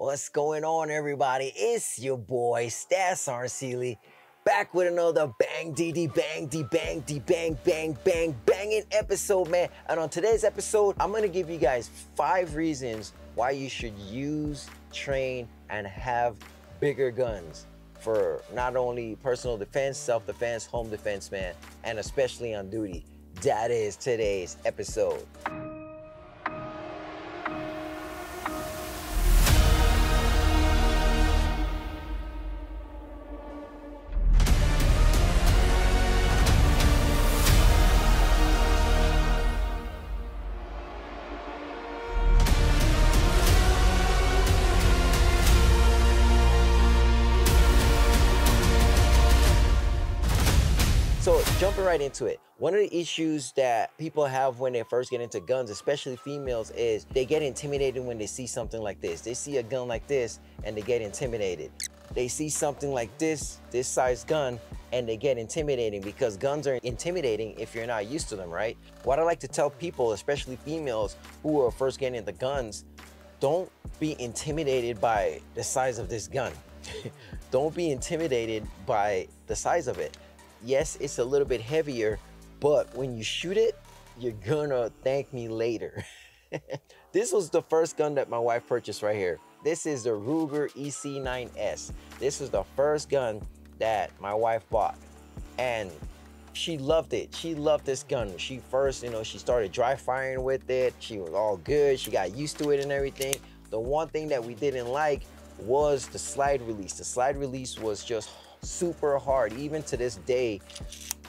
What's going on, everybody? It's your boy Stas Arceli, back with another bang bang banging episode, man. And on today's episode, I'm gonna give you guys 5 reasons why you should use, train, and have bigger guns for not only personal defense, self-defense, home defense, man, and especially on duty. That is today's episode. So jumping right into it, one of the issues that people have when they first get into guns, especially females, is they get intimidated when they see something like this. They see a gun like this and they get intimidated. They see something like this size gun, and they get intimidating because guns are intimidating if you're not used to them, right? What I like to tell people, especially females who are first getting into guns, don't be intimidated by the size of this gun. Don't be intimidated by the size of it. Yes, it's a little bit heavier, but when you shoot it, you're gonna thank me later. This was the first gun that my wife purchased right here. This is the Ruger EC9S. This was the first gun that my wife bought, and she loved it. She loved this gun. She first, she started dry firing with it. She was all good. She got used to it and everything. The one thing that we didn't like was the slide release. The slide release was just super hard. Even to this day,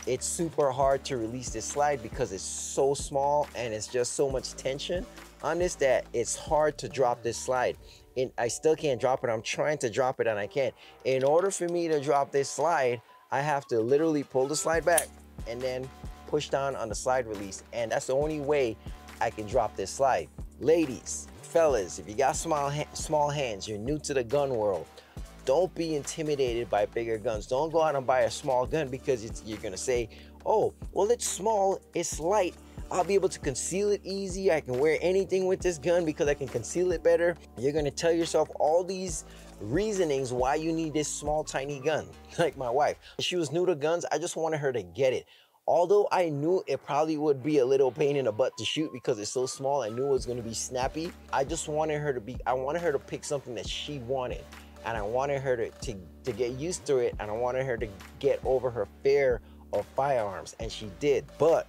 it's super hard to release this slide because it's so small and it's just so much tension on this that it's hard to drop this slide. And I still can't drop it. I'm trying to drop it and I can't. In order for me to drop this slide, I have to literally pull the slide back and then push down on the slide release, and that's the only way I can drop this slide. Ladies, fellas, if you got small hands, you're new to the gun world, don't be intimidated by bigger guns. Don't go out and buy a small gun because you're gonna say, oh, well, it's small, it's light, I'll be able to conceal it easy. I can wear anything with this gun because I can conceal it better. You're gonna tell yourself all these reasonings why you need this small, tiny gun. Like my wife, she was new to guns. I just wanted her to get it. Although I knew it probably would be a little pain in the butt to shoot because it's so small, I knew it was gonna be snappy. I just wanted her to I wanted her to pick something that she wanted. And I wanted her to get used to it, and I wanted her to get over her fear of firearms, and she did. But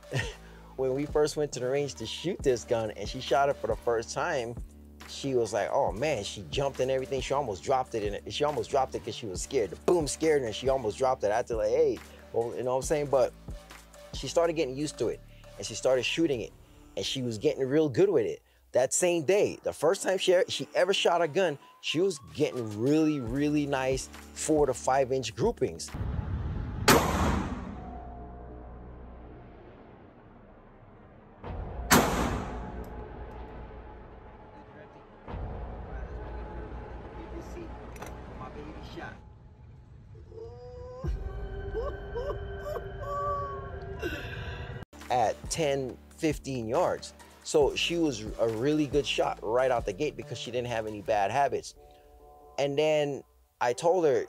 when we first went to the range to shoot this gun and she shot it for the first time, she was like, oh man, she jumped and everything. She almost dropped it, she almost dropped it because she was scared. The boom scared her and she almost dropped it. I had to, like, hey, well, you know what I'm saying? But she started getting used to it and she started shooting it, and she was getting real good with it. That same day, the first time she ever shot a gun, she was getting really, really nice 4 to 5 inch groupings. At 10, 15 yards. So she was a really good shot right out the gate because she didn't have any bad habits. And then I told her,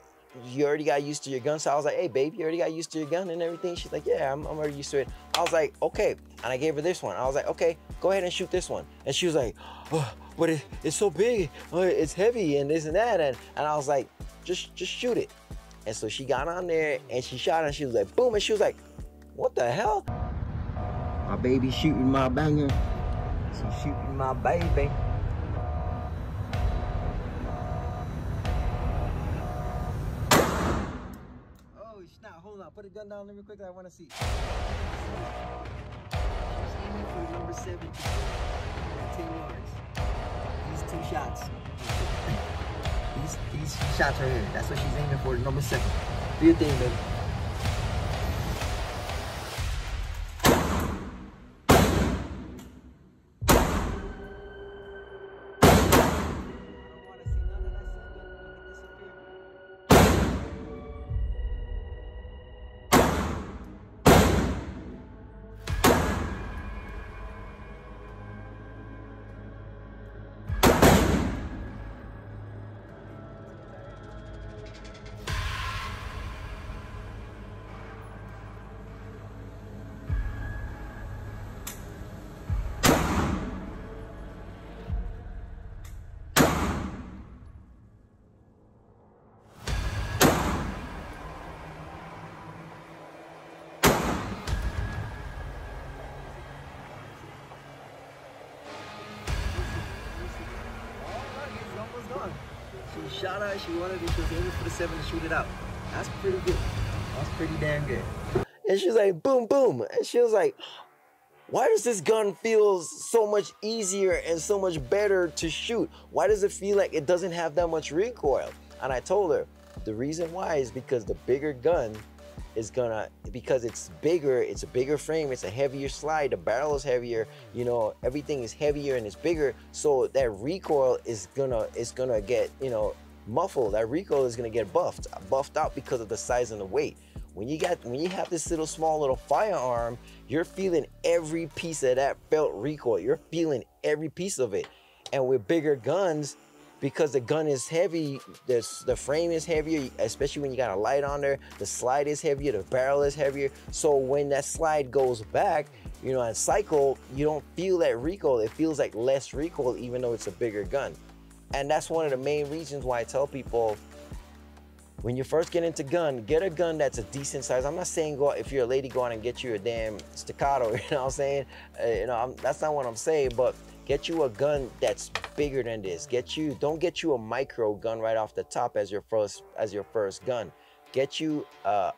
you already got used to your gun? So I was like, hey babe, you already got used to your gun and everything? She's like, yeah, I'm already used to it. I was like, okay. And I gave her this one. I was like, okay, go ahead and shoot this one. And she was like, oh, but it's so big, it's heavy and this and that. And I was like, just shoot it. And so she got on there and she shot and she was like, boom. And she was like, what the hell? My baby shooting my banger. She's shooting my baby. Oh snap, hold on. Put the gun down real quick. I want to see. She's aiming for number 7 at 10 yards. These 2 shots. These shots right here. That's what she's aiming for, number 7. Do your thing, baby. shot her, she wanted it, she was aiming for the 7 to shoot it out. That's pretty good. That's pretty damn good. And she was like, boom, boom. And she was like, why does this gun feel so much easier and so much better to shoot? Why does it feel like it doesn't have that much recoil? And I told her, the reason why is because the bigger gun is because it's bigger, it's a bigger frame, it's a heavier slide, the barrel is heavier, you know, everything is heavier and it's bigger. So that recoil is gonna get, you know, muffled. That recoil is gonna get buffed out because of the size and the weight. When you have this small little firearm, you're feeling every piece of that felt recoil. You're feeling every piece of it. And with bigger guns, because the gun is heavy, the frame is heavier, especially when you got a light on there, the slide is heavier, the barrel is heavier. So when that slide goes back, you know, and cycle, you don't feel that recoil. It feels like less recoil, even though it's a bigger gun. And that's one of the main reasons why I tell people, when you first get into gun, get a gun that's a decent size. I'm not saying go out, if you're a lady, go out and get you a damn staccato, you know what I'm saying? That's not what I'm saying, but get you a gun that's bigger than this. Don't get you a micro gun right off the top as your first gun. Get you a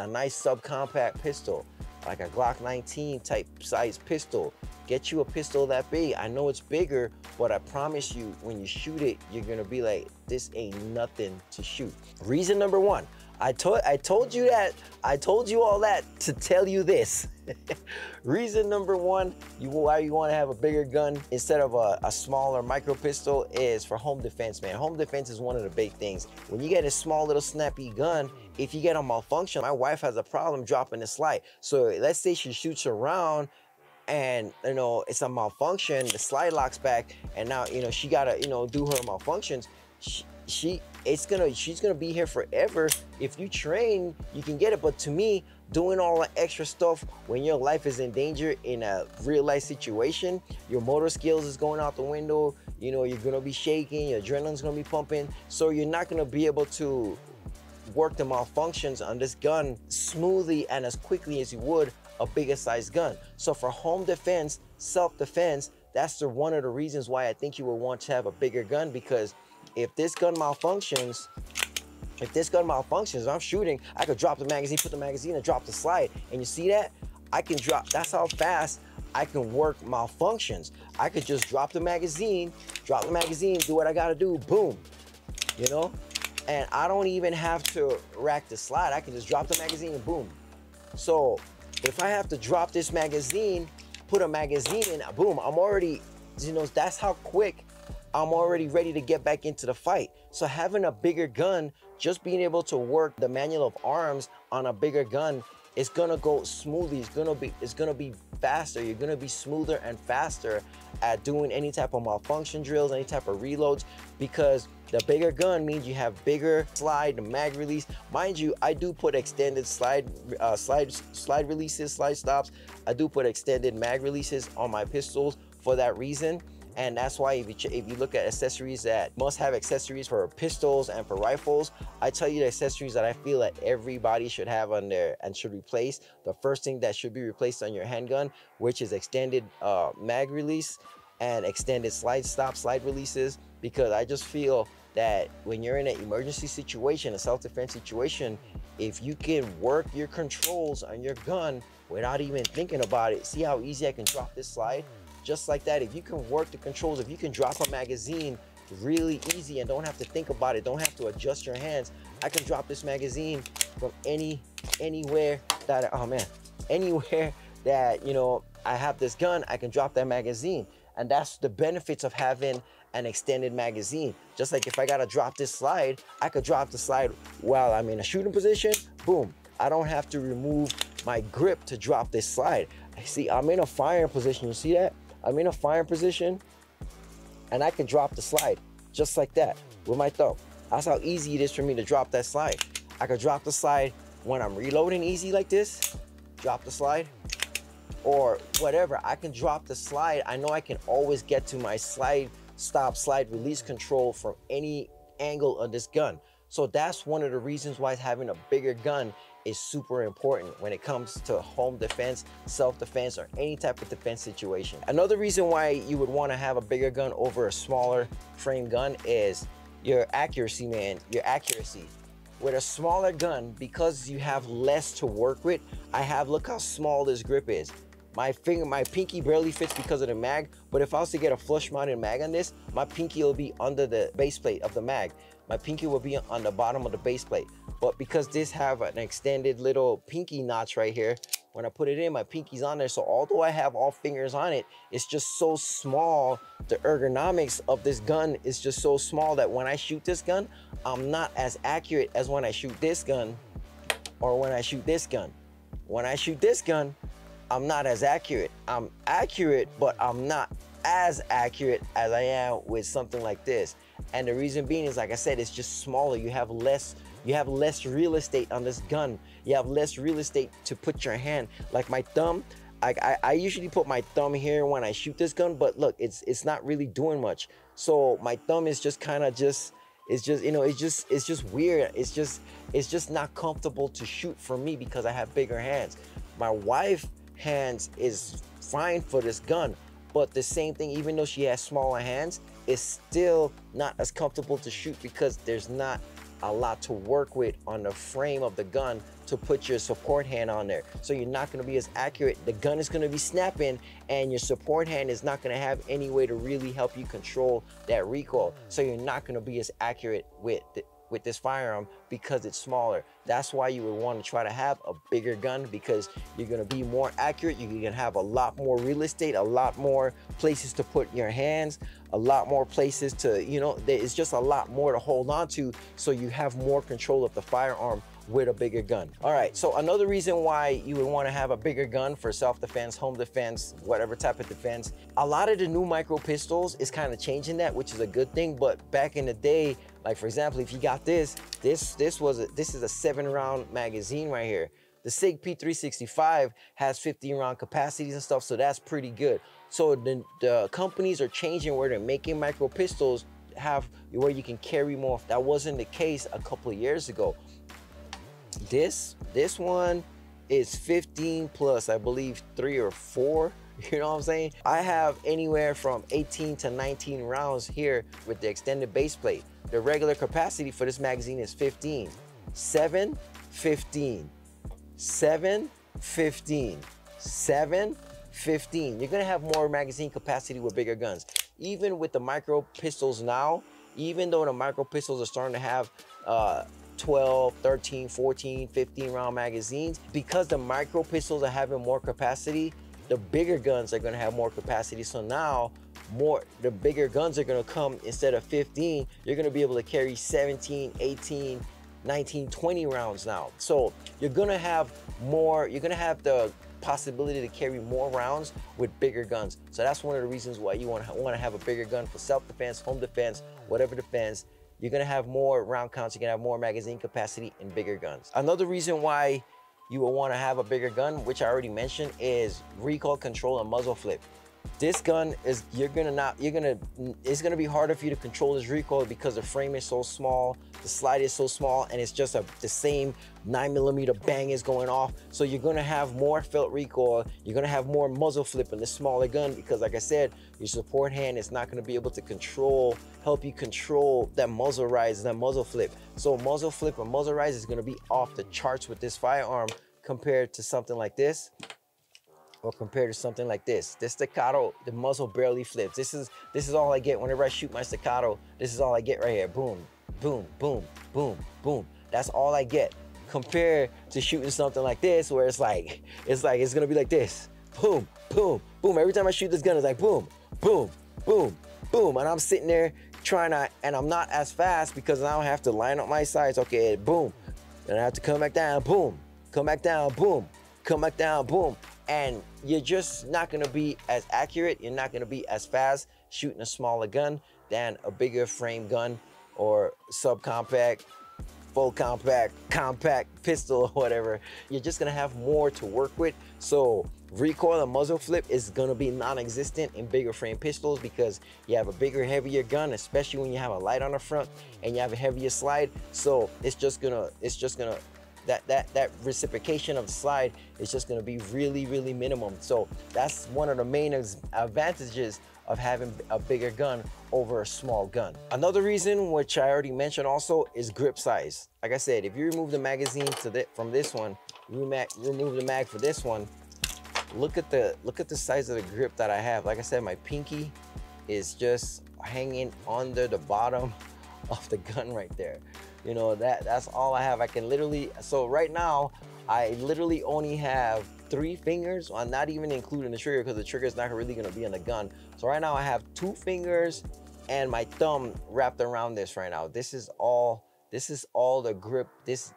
nice subcompact pistol, like a Glock 19 type size pistol. Get you a pistol that big. I know it's bigger, but I promise you, when you shoot it, you're gonna be like, this ain't nothing to shoot. Reason number one, I told you all that to tell you this. Reason number one, why you want to have a bigger gun instead of a smaller micro pistol is for home defense, man. Home defense is one of the big things. When you get a small little snappy gun, if you get a malfunction, my wife has a problem dropping the slide. So let's say she shoots around and, you know, it's a malfunction, the slide locks back, and now, you know, she gotta, you know, do her malfunctions. She's gonna be here forever. If you train, you can get it. But to me, doing all the extra stuff when your life is in danger in a real life situation, your motor skills is going out the window, you know, you're gonna be shaking, your adrenaline's gonna be pumping, so you're not gonna be able to work the malfunctions on this gun smoothly and as quickly as you would a bigger size gun. So for home defense, self-defense, that's one of the reasons why I think you would want to have a bigger gun, because if this gun malfunctions, I'm shooting, I could drop the magazine, put the magazine, and drop the slide. And you see that? I can drop, that's how fast I can work malfunctions. I could just drop the magazine, do what I gotta do, boom, you know? And I don't even have to rack the slide. I can just drop the magazine and boom. So if I have to drop this magazine, put a magazine in, boom, I'm already, you know, that's how quick I'm already ready to get back into the fight. So having a bigger gun, just being able to work the manual of arms on a bigger gun, it's gonna go smoothly. It's gonna be faster. You're gonna be smoother and faster at doing any type of malfunction drills, any type of reloads, because the bigger gun means you have bigger slide, mag release. Mind you, I do put extended slide releases, slide stops. I do put extended mag releases on my pistols for that reason. And that's why if you look at accessories that must have accessories for pistols and for rifles, I tell you the accessories that I feel that everybody should have on there and should replace. The first thing that should be replaced on your handgun, which is extended mag release and extended slide releases, because I just feel that when you're in an emergency situation, a self-defense situation, if you can work your controls on your gun without even thinking about it, see how easy I can drop this slide? Just like that, if you can work the controls, if you can drop a magazine really easy and don't have to think about it, don't have to adjust your hands, I can drop this magazine from anywhere that, anywhere that, you know, I have this gun, I can drop that magazine. And that's the benefits of having an extended magazine. Just like if I gotta drop this slide, I could drop the slide while I'm in a shooting position, boom. I don't have to remove my grip to drop this slide. See, I'm in a firing position, you see that? I'm in a firing position and I can drop the slide just like that with my thumb. That's how easy it is for me to drop that slide. I could drop the slide when I'm reloading easy like this, drop the slide, or whatever. I can drop the slide. I know I can always get to my slide stop, slide release control from any angle of this gun. So that's one of the reasons why having a bigger gun is super important when it comes to home defense, self-defense, or any type of defense situation. Another reason why you would want to have a bigger gun over a smaller frame gun is your accuracy, man, your accuracy. With a smaller gun, because you have less to work with, look how small this grip is. My pinky barely fits because of the mag, but if I was to get a flush mounted mag on this, my pinky will be under the base plate of the mag. My pinky will be on the bottom of the base plate. But because this have an extended little pinky notch right here, when I put it in, my pinky's on there. So although I have all fingers on it, it's just so small. The ergonomics of this gun is just so small that when I shoot this gun, I'm not as accurate as when I shoot this gun or when I shoot this gun. When I shoot this gun, I'm not as accurate. I'm accurate, but I'm not as accurate as I am with something like this. And the reason being is, like I said, it's just smaller. You have less real estate on this gun. You have less real estate to put your hand. Like my thumb, I usually put my thumb here when I shoot this gun, but look, it's not really doing much. So my thumb is just kind of just, it's just, you know, it's just weird. It's just not comfortable to shoot for me because I have bigger hands. My wife hands is fine for this gun, but the same thing, even though she has smaller hands, it's still not as comfortable to shoot because there's not a lot to work with on the frame of the gun to put your support hand on there. So you're not going to be as accurate. The gun is going to be snapping and your support hand is not going to have any way to really help you control that recoil. So you're not going to be as accurate with this firearm because it's smaller. That's why you would want to try to have a bigger gun, because you're going to be more accurate. You're going to have a lot more real estate, a lot more places to put your hands, a lot more places to, you know, there's just a lot more to hold on to, so you have more control of the firearm with a bigger gun. All right, so another reason why you would want to have a bigger gun for self-defense, home defense, whatever type of defense, a lot of the new micro pistols is kind of changing that, which is a good thing. But back in the day, like for example, if you got this is a 7-round magazine right here. The SIG P365 has 15-round capacities and stuff, so that's pretty good. So the companies are changing where they're making micro pistols have where you can carry more. That wasn't the case a couple of years ago. This one is 15 plus, I believe 3 or 4. You know what I'm saying? I have anywhere from 18 to 19 rounds here with the extended base plate. The regular capacity for this magazine is 15. 7, 15. 7, 15. 7, 15. You're gonna have more magazine capacity with bigger guns. Even with the micro pistols now, even though the micro pistols are starting to have 12, 13, 14, 15 round magazines, because the micro pistols are having more capacity, the bigger guns are going to have more capacity. So now the bigger guns are going to come, instead of 15, you're going to be able to carry 17, 18, 19, 20 rounds now. So you're going to have more, you're going to have the possibility to carry more rounds with bigger guns. So that's one of the reasons why you want to have a bigger gun for self-defense, home defense, whatever defense. You're gonna have more round counts, you're gonna have more magazine capacity in bigger guns. Another reason why you will wanna have a bigger gun, which I already mentioned, is recoil control and muzzle flip. This gun is, it's gonna be harder for you to control this recoil because the frame is so small, the slide is so small, and it's just the same 9mm bang is going off. So you're gonna have more felt recoil, you're gonna have more muzzle flip in the smaller gun, because like I said, your support hand is not gonna be able to help you control that muzzle rise, that muzzle flip. So muzzle flip and muzzle rise is gonna be off the charts with this firearm compared to something like this, or compared to something like this. This staccato, the muzzle barely flips. This is all I get whenever I shoot my staccato. This is all I get right here. Boom, boom, boom, boom, boom. That's all I get. Compared to shooting something like this, where it's gonna be like this. Boom, boom, boom. Every time I shoot this gun, it's like boom, boom, boom, boom. And I'm sitting there and I'm not as fast because I don't have to line up my sights. Okay, boom. Then I have to come back down, boom. Come back down, boom. Come back down, boom. And you're just not gonna be as accurate, you're not gonna be as fast shooting a smaller gun than a bigger frame gun or subcompact, full compact, compact pistol or whatever. You're just gonna have more to work with. So recoil and muzzle flip is gonna be non-existent in bigger frame pistols because you have a bigger, heavier gun, especially when you have a light on the front and you have a heavier slide. So it's just gonna that reciprocation of the slide is just going to be really, really minimum. So that's one of the main advantages of having a bigger gun over a small gun. Another reason, which I already mentioned also, is grip size. Like I said, if you remove the magazine from this one, remove the mag for this one, look at the size of the grip that I have. Like I said, my pinky is just hanging under the bottom of the gun right there. You know, that's all I have. I can literally, so right now I literally only have 3 fingers. I'm not even including the trigger because the trigger is not really going to be on the gun. So right now I have 2 fingers and my thumb wrapped around this right now. This is all the grip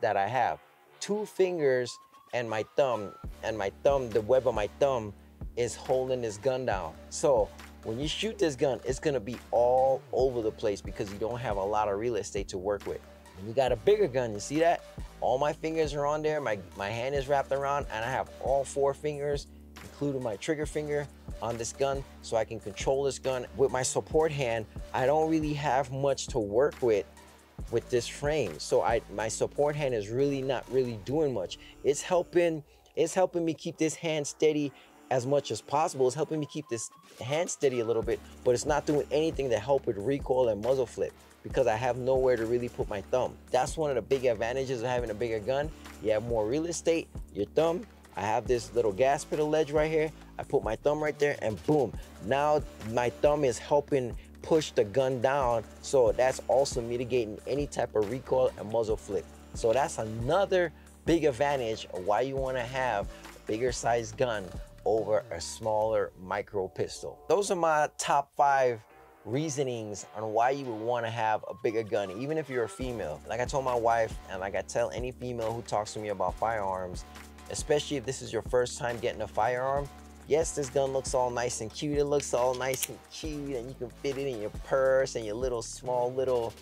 that I have. 2 fingers and my thumb, the web of my thumb is holding this gun down. So when you shoot this gun, it's gonna be all over the place because you don't have a lot of real estate to work with. When you got a bigger gun, you see that? All my fingers are on there, my hand is wrapped around, and I have all 4 fingers, including my trigger finger, on this gun, so I can control this gun. With my support hand, I don't really have much to work with this frame. So my support hand is really not really doing much. It's helping me keep this hand steady as much as possible. It's helping me keep this hand steady a little bit, but it's not doing anything to help with recoil and muzzle flip because I have nowhere to really put my thumb. That's one of the big advantages of having a bigger gun. You have more real estate. Your thumb, I have this little gas pedal ledge right here. I put my thumb right there and boom. Now my thumb is helping push the gun down, so that's also mitigating any type of recoil and muzzle flip. So that's another big advantage of why you want to have a bigger size gun over a smaller micro pistol. Those are my top 5 reasonings on why you would want to have a bigger gun, even if you're a female. Like I told my wife, and like I tell any female who talks to me about firearms, especially if this is your first time getting a firearm, yes, this gun looks all nice and cute. It looks all nice and cute, and you can fit it in your purse and your little small little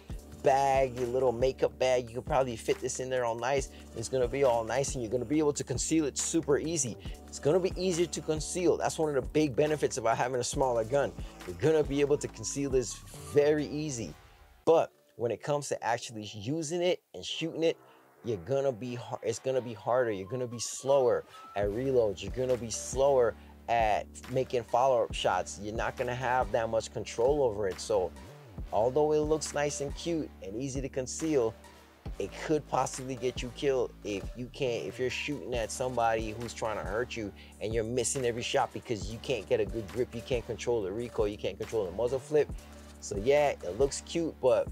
bag, your little makeup bag. You can probably fit this in there all nice. It's gonna be all nice, and you're gonna be able to conceal it super easy. It's gonna be easier to conceal. That's one of the big benefits about having a smaller gun. You're gonna be able to conceal this very easy. But when it comes to actually using it and shooting it, it's gonna be harder. You're gonna be slower at reloads. You're gonna be slower at making follow-up shots. You're not gonna have that much control over it. So although it looks nice and cute and easy to conceal, it could possibly get you killed if you're shooting at somebody who's trying to hurt you and you're missing every shot because you can't get a good grip, you can't control the recoil, you can't control the muzzle flip. So yeah, it looks cute, but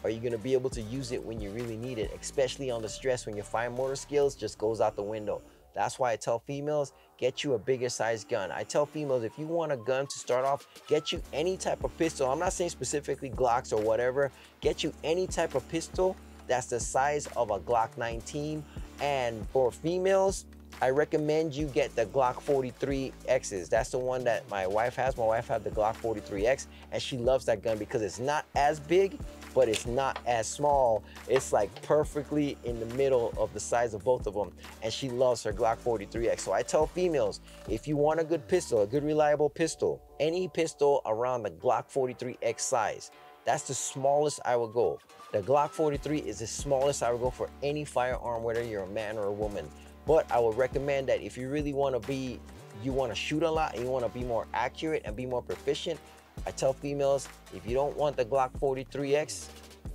are you gonna be able to use it when you really need it, especially on the stress when your fine motor skills just goes out the window? That's why I tell females, get you a bigger size gun. I tell females, if you want a gun to start off, get you any type of pistol. I'm not saying specifically Glocks or whatever. Get you any type of pistol that's the size of a Glock 19. And for females, I recommend you get the Glock 43Xs. That's the one that my wife has. My wife has the Glock 43X, and she loves that gun because it's not as big, but it's not as small. It's like perfectly in the middle of the size of both of them, and she loves her Glock 43X. So I tell females, if you want a good pistol, a good reliable pistol, any pistol around the Glock 43X size, that's the smallest I would go. The Glock 43 is the smallest I would go for any firearm, whether you're a man or a woman. But I would recommend that if you really want to shoot a lot and you want to be more accurate and be more proficient, I tell females, if you don't want the Glock 43X,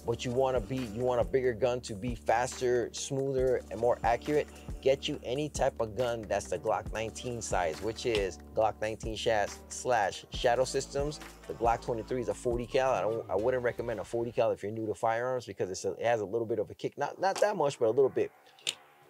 but you want a bigger gun to be faster, smoother, and more accurate, get you any type of gun that's the Glock 19 size, which is Glock 19 slash Shadow Systems. The Glock 23 is a 40 cal. I wouldn't recommend a 40 cal if you're new to firearms because it has a little bit of a kick, not that much, but a little bit.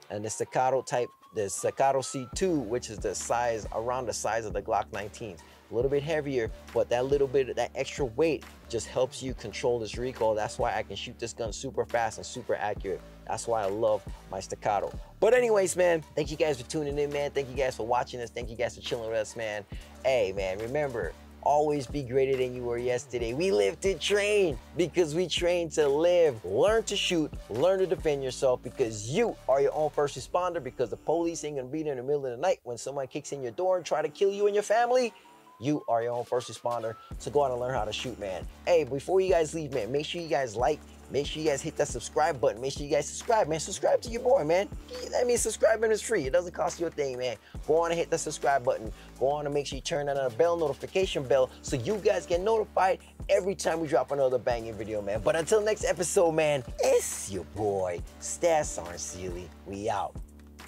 And the Staccato type, the Staccato C2, which is the size, around the size of the Glock 19s. A little bit heavier, but that little bit of that extra weight just helps you control this recoil. That's why I can shoot this gun super fast and super accurate. That's why I love my Staccato. But anyways, man, thank you guys for tuning in, man. Thank you guys for watching us. Thank you guys for chilling with us, man. Hey, man, remember, always be greater than you were yesterday. We live to train because we train to live. Learn to shoot, learn to defend yourself because you are your own first responder, because the police ain't gonna be there in the middle of the night when someone kicks in your door and try to kill you and your family. You are your own first responder, so go out and learn how to shoot, man. Hey, before you guys leave, man, make sure you guys like, Make sure you guys hit that subscribe button. Make sure you guys subscribe, man. Subscribe to your boy, man. I mean, subscribing is free. It doesn't cost you a thing, man. Go on and hit the subscribe button. Go on and make sure you turn on the notification bell, so you guys get notified every time we drop another banging video, man. But until next episode, man, it's your boy, Stats Aren't Silly. We out.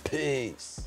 Peace.